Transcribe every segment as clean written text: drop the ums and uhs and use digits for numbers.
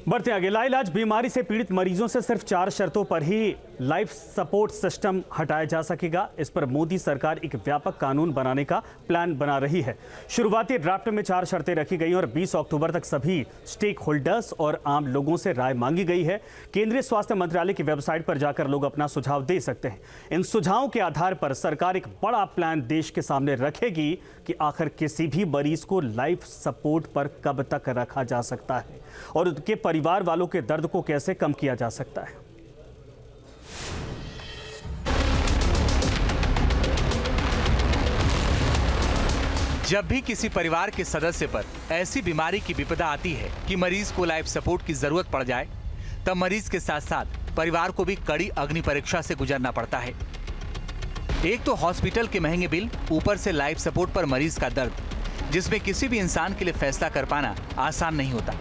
बढ़ते आगे, लाइलाज बीमारी से पीड़ित मरीजों से सिर्फ 4 शर्तों पर ही लाइफ सपोर्ट सिस्टम हटाया जा सकेगा। इस पर मोदी सरकार एक व्यापक कानून बनाने का प्लान बना रही है। शुरुआती ड्राफ्ट में 4 शर्तें रखी गई और 20 अक्टूबर तक सभी स्टेक होल्डर्स और आम लोगों से राय मांगी गई है। केंद्रीय स्वास्थ्य मंत्रालय की वेबसाइट पर जाकर लोग अपना सुझाव दे सकते हैं। इन सुझावों के आधार पर सरकार एक बड़ा प्लान देश के सामने रखेगी कि आखिर किसी भी मरीज को लाइफ सपोर्ट पर कब तक रखा जा सकता है और उनके परिवार वालों के दर्द को कैसे कम किया जा सकता है। जब भी किसी परिवार के सदस्य पर ऐसी बीमारी की विपदा आती है कि मरीज को लाइफ सपोर्ट की जरूरत पड़ जाए, तब मरीज के साथ साथ परिवार को भी कड़ी अग्नि परीक्षा से गुजरना पड़ता है। एक तो हॉस्पिटल के महंगे बिल, ऊपर से लाइफ सपोर्ट पर मरीज का दर्द, जिसमें किसी भी इंसान के लिए फैसला कर पाना आसान नहीं होता।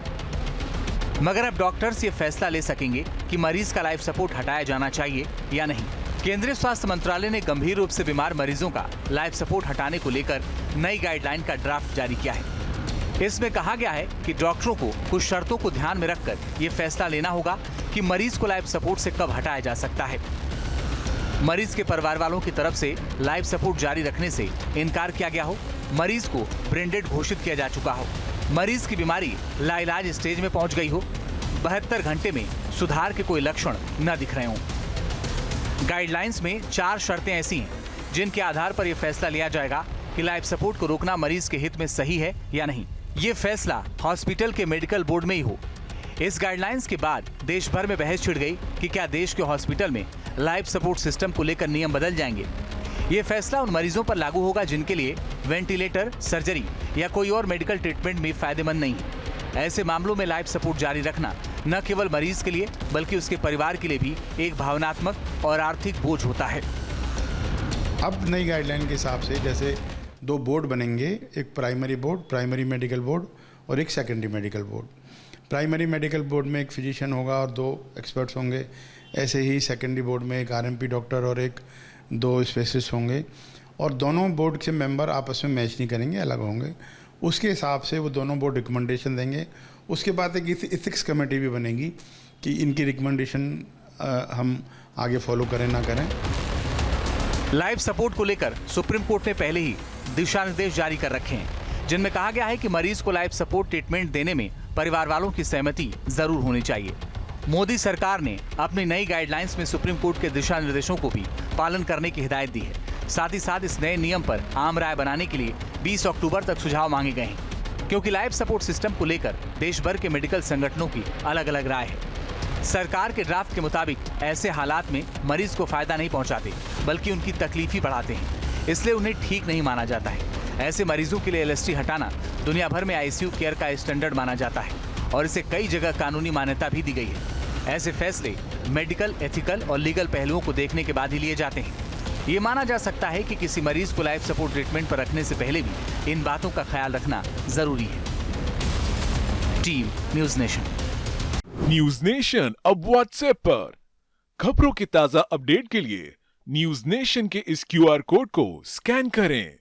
मगर अब डॉक्टर्स ये फैसला ले सकेंगे कि मरीज का लाइफ सपोर्ट हटाया जाना चाहिए या नहीं। केंद्रीय स्वास्थ्य मंत्रालय ने गंभीर रूप से बीमार मरीजों का लाइफ सपोर्ट हटाने को लेकर नई गाइडलाइन का ड्राफ्ट जारी किया है। इसमें कहा गया है कि डॉक्टरों को कुछ शर्तों को ध्यान में रखकर ये फैसला लेना होगा कि मरीज को लाइफ सपोर्ट से कब हटाया जा सकता है। मरीज के परिवार वालों की तरफ से लाइफ सपोर्ट जारी रखने से इनकार किया गया हो, मरीज को ब्रेन डेड घोषित किया जा चुका हो, मरीज की बीमारी लाइलाज स्टेज में पहुंच गई हो, 72 घंटे में सुधार के कोई लक्षण न दिख रहे हों। गाइडलाइंस में 4 शर्तें ऐसी हैं जिनके आधार पर यह फैसला लिया जाएगा कि लाइफ सपोर्ट को रोकना मरीज के हित में सही है या नहीं। ये फैसला हॉस्पिटल के मेडिकल बोर्ड में ही हो। इस गाइडलाइंस के बाद देश भर में बहस छिड़ गई कि क्या देश के हॉस्पिटल में लाइफ सपोर्ट सिस्टम को लेकर नियम बदल जाएंगे। ये फैसला उन मरीजों पर लागू होगा जिनके लिए वेंटिलेटर, सर्जरी या कोई और मेडिकल ट्रीटमेंट भी फायदेमंद नहीं है। ऐसे मामलों में लाइफ सपोर्ट जारी रखना न केवल मरीज के लिए बल्कि उसके परिवार के लिए भी एक भावनात्मक और आर्थिक बोझ होता है। अब नई गाइडलाइन के हिसाब से जैसे 2 बोर्ड बनेंगे, एक primary board, primary medical board और एक secondary medical board. Primary medical board में एक फिजिशियन होगा और 2 एक्सपर्ट्स होंगे। ऐसे ही सेकेंडरी बोर्ड में एक आरएमपी डॉक्टर और 2 स्पेशलिस्ट होंगे और दोनों बोर्ड के मेंबर आपस में मैच नहीं करेंगे, अलग होंगे। उसके हिसाब से वो दोनों बोर्ड रिकमेंडेशन देंगे। उसके बाद एक इथिक्स कमेटी भी बनेगी कि इनकी रिकमेंडेशन हम आगे फॉलो करें ना करें। लाइफ सपोर्ट को लेकर सुप्रीम कोर्ट ने पहले ही दिशा निर्देश जारी कर रखे हैं, जिनमें कहा गया है कि मरीज को लाइफ सपोर्ट ट्रीटमेंट देने में परिवार वालों की सहमति जरूर होनी चाहिए। मोदी सरकार ने अपनी नई गाइडलाइंस में सुप्रीम कोर्ट के दिशा निर्देशों को भी पालन करने की हिदायत दी है। साथ ही साथ इस नए नियम पर आम राय बनाने के लिए 20 अक्टूबर तक सुझाव मांगे गए हैं, क्योंकि लाइफ सपोर्ट सिस्टम को लेकर देश भर के मेडिकल संगठनों की अलग अलग राय है। सरकार के ड्राफ्ट के मुताबिक ऐसे हालात में मरीज को फायदा नहीं पहुंचाते बल्कि उनकी तकलीफ ही बढ़ाते हैं, इसलिए उन्हें ठीक नहीं माना जाता है। ऐसे मरीजों के लिए एलएसटी हटाना दुनिया भर में आईसीयू केयर का स्टैंडर्ड माना जाता है और इसे कई जगह कानूनी मान्यता भी दी गई है। ऐसे फैसले मेडिकल, एथिकल और लीगल पहलुओं को देखने के बाद ही लिए जाते हैं। ये माना जा सकता है कि किसी मरीज को लाइफ सपोर्ट ट्रीटमेंट पर रखने से पहले भी इन बातों का ख्याल रखना जरूरी है। Team news nation. News nation अब व्हाट्सएप पर खबरों के ताजा अपडेट के लिए न्यूज़ नेशन के इस क्यूआर कोड को स्कैन करें।